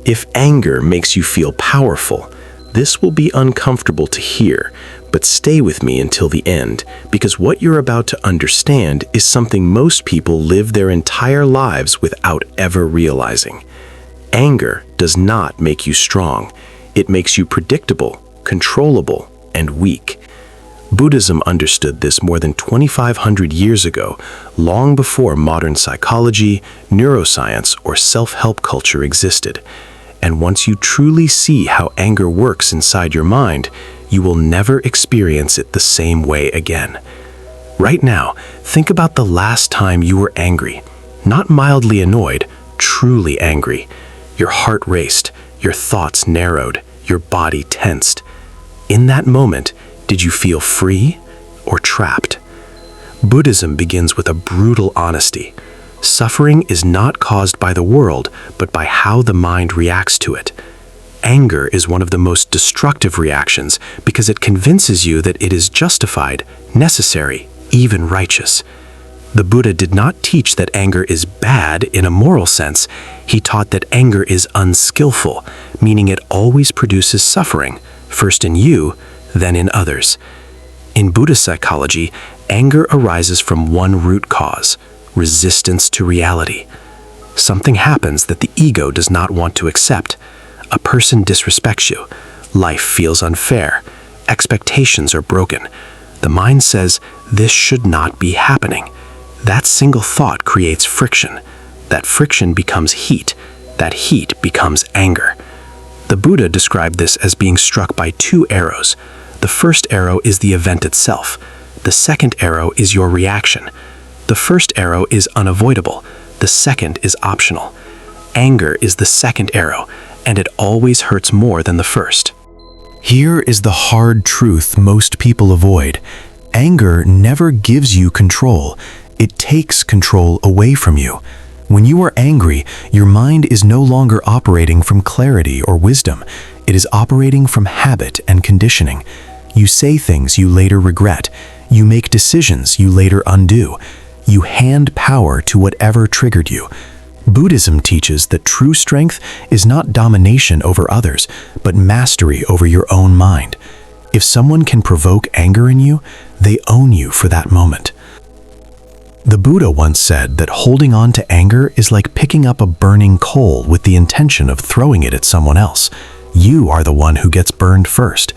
If anger makes you feel powerful, this will be uncomfortable to hear, but stay with me until the end, because what you're about to understand is something most people live their entire lives without ever realizing. Anger does not make you strong. It makes you predictable, controllable, and weak. Buddhism understood this more than 2,500 years ago, long before modern psychology, neuroscience, or self-help culture existed. And once you truly see how anger works inside your mind, you will never experience it the same way again. Right now, think about the last time you were angry. Not mildly annoyed, truly angry. Your heart raced, your thoughts narrowed, your body tensed. In that moment, did you feel free or trapped? Buddhism begins with a brutal honesty. Suffering is not caused by the world, but by how the mind reacts to it. Anger is one of the most destructive reactions because it convinces you that it is justified, necessary, even righteous. The Buddha did not teach that anger is bad in a moral sense. He taught that anger is unskillful, meaning it always produces suffering, first in you, then in others. In Buddhist psychology, anger arises from one root cause: resistance to reality. Something happens that the ego does not want to accept. A person disrespects you. Life feels unfair. Expectations are broken. The mind says, this should not be happening. That single thought creates friction. That friction becomes heat. That heat becomes anger. The Buddha described this as being struck by two arrows. The first arrow is the event itself. The second arrow is your reaction. The first arrow is unavoidable. The second is optional. Anger is the second arrow, and it always hurts more than the first. Here is the hard truth most people avoid. Anger never gives you control. It takes control away from you. When you are angry, your mind is no longer operating from clarity or wisdom. It is operating from habit and conditioning. You say things you later regret. You make decisions you later undo. You hand power to whatever triggered you. Buddhism teaches that true strength is not domination over others, but mastery over your own mind. If someone can provoke anger in you, they own you for that moment. The Buddha once said that holding on to anger is like picking up a burning coal with the intention of throwing it at someone else. You are the one who gets burned first.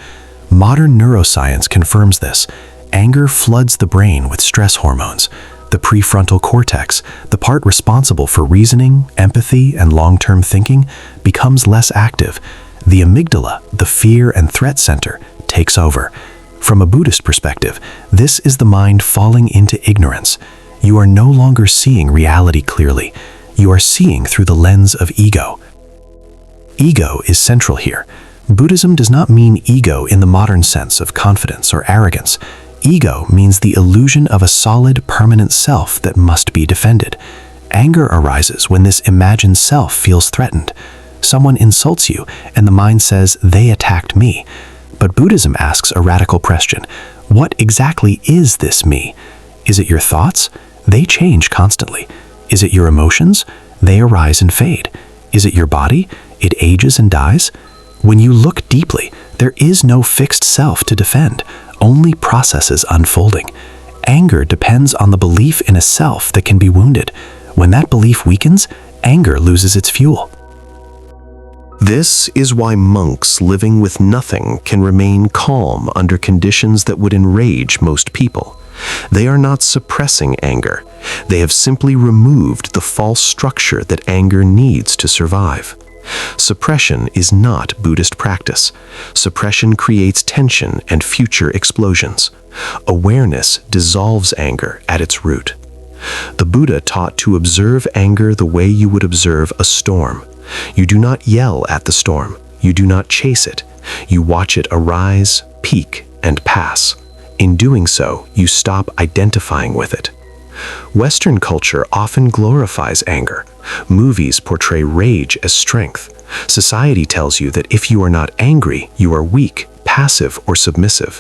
Modern neuroscience confirms this. Anger floods the brain with stress hormones. The prefrontal cortex, the part responsible for reasoning, empathy, and long-term thinking, becomes less active. The amygdala, the fear and threat center, takes over. From a Buddhist perspective, this is the mind falling into ignorance. You are no longer seeing reality clearly. You are seeing through the lens of ego. Ego is central here. Buddhism does not mean ego in the modern sense of confidence or arrogance. Ego means the illusion of a solid, permanent self that must be defended. Anger arises when this imagined self feels threatened. Someone insults you, and the mind says, they attacked me. But Buddhism asks a radical question. What exactly is this me? Is it your thoughts? They change constantly. Is it your emotions? They arise and fade. Is it your body? It ages and dies. When you look deeply, there is no fixed self to defend, only processes unfolding. Anger depends on the belief in a self that can be wounded. When that belief weakens, anger loses its fuel. This is why monks living with nothing can remain calm under conditions that would enrage most people. They are not suppressing anger. They have simply removed the false structure that anger needs to survive. Suppression is not Buddhist practice. Suppression creates tension and future explosions. Awareness dissolves anger at its root. The Buddha taught to observe anger the way you would observe a storm. You do not yell at the storm. You do not chase it. You watch it arise, peak, and pass. In doing so, you stop identifying with it. Western culture often glorifies anger. Movies portray rage as strength. Society tells you that if you are not angry, you are weak, passive or submissive.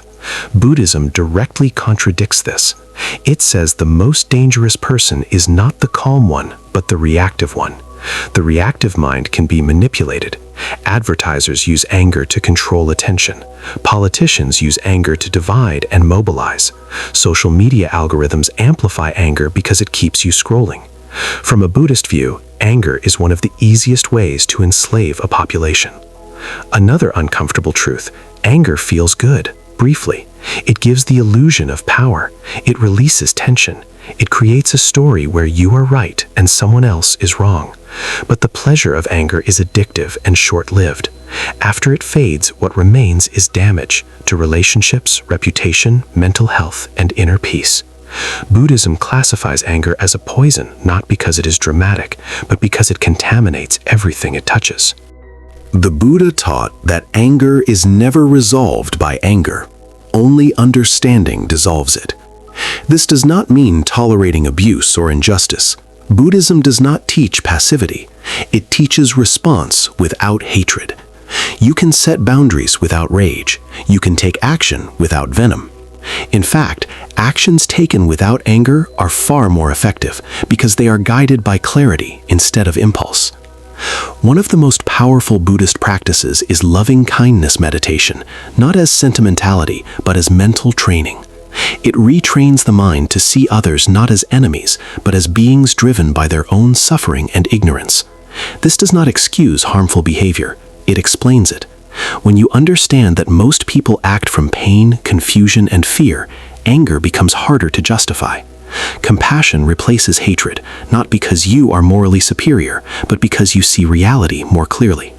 Buddhism directly contradicts this. It says the most dangerous person is not the calm one, but the reactive one. The reactive mind can be manipulated. Advertisers use anger to control attention. Politicians use anger to divide and mobilize. Social media algorithms amplify anger because it keeps you scrolling. From a Buddhist view, anger is one of the easiest ways to enslave a population. Another uncomfortable truth: anger feels good, briefly. It gives the illusion of power. It releases tension. It creates a story where you are right and someone else is wrong. But the pleasure of anger is addictive and short-lived. After it fades, what remains is damage to relationships, reputation, mental health, and inner peace. Buddhism classifies anger as a poison, not because it is dramatic, but because it contaminates everything it touches. The Buddha taught that anger is never resolved by anger. Only understanding dissolves it. This does not mean tolerating abuse or injustice. Buddhism does not teach passivity. It teaches response without hatred. You can set boundaries without rage. You can take action without venom. In fact, actions taken without anger are far more effective because they are guided by clarity instead of impulse. One of the most powerful Buddhist practices is loving-kindness meditation, not as sentimentality, but as mental training. It retrains the mind to see others not as enemies, but as beings driven by their own suffering and ignorance. This does not excuse harmful behavior, it explains it. When you understand that most people act from pain, confusion, and fear, anger becomes harder to justify. Compassion replaces hatred, not because you are morally superior, but because you see reality more clearly.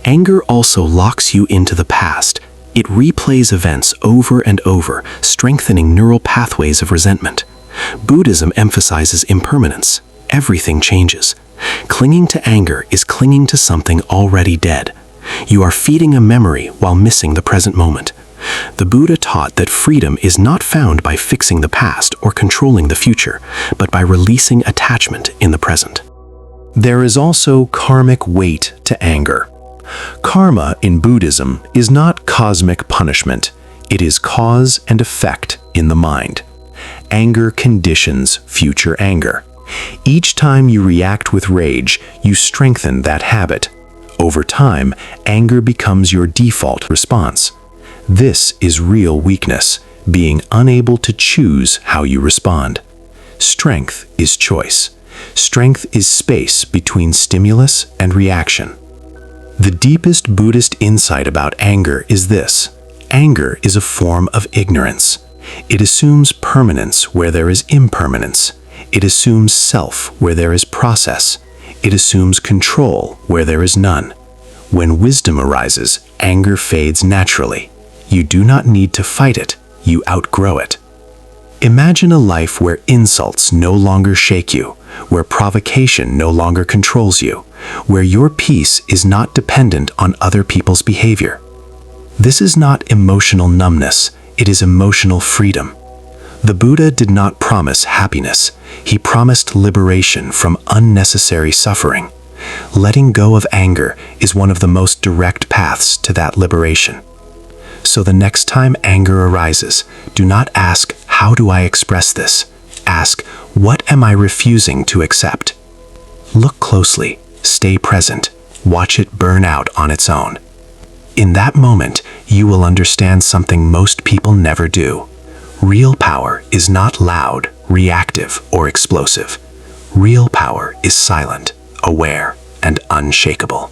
Anger also locks you into the past. It replays events over and over, strengthening neural pathways of resentment. Buddhism emphasizes impermanence. Everything changes. Clinging to anger is clinging to something already dead. You are feeding a memory while missing the present moment. The Buddha taught that freedom is not found by fixing the past or controlling the future, but by releasing attachment in the present. There is also karmic weight to anger. Karma in Buddhism is not cosmic punishment. It is cause and effect in the mind. Anger conditions future anger. Each time you react with rage, you strengthen that habit. Over time, anger becomes your default response. This is real weakness, being unable to choose how you respond. Strength is choice. Strength is space between stimulus and reaction. The deepest Buddhist insight about anger is this: anger is a form of ignorance. It assumes permanence where there is impermanence. It assumes self where there is process. It assumes control where there is none. When wisdom arises, anger fades naturally. You do not need to fight it, you outgrow it. Imagine a life where insults no longer shake you, where provocation no longer controls you, where your peace is not dependent on other people's behavior. This is not emotional numbness, it is emotional freedom. The Buddha did not promise happiness, he promised liberation from unnecessary suffering. Letting go of anger is one of the most direct paths to that liberation. So the next time anger arises, do not ask, "How do I express this?" Ask, "What am I refusing to accept?" Look closely, stay present, watch it burn out on its own. In that moment, you will understand something most people never do. Real power is not loud, reactive, or explosive. Real power is silent, aware, and unshakable.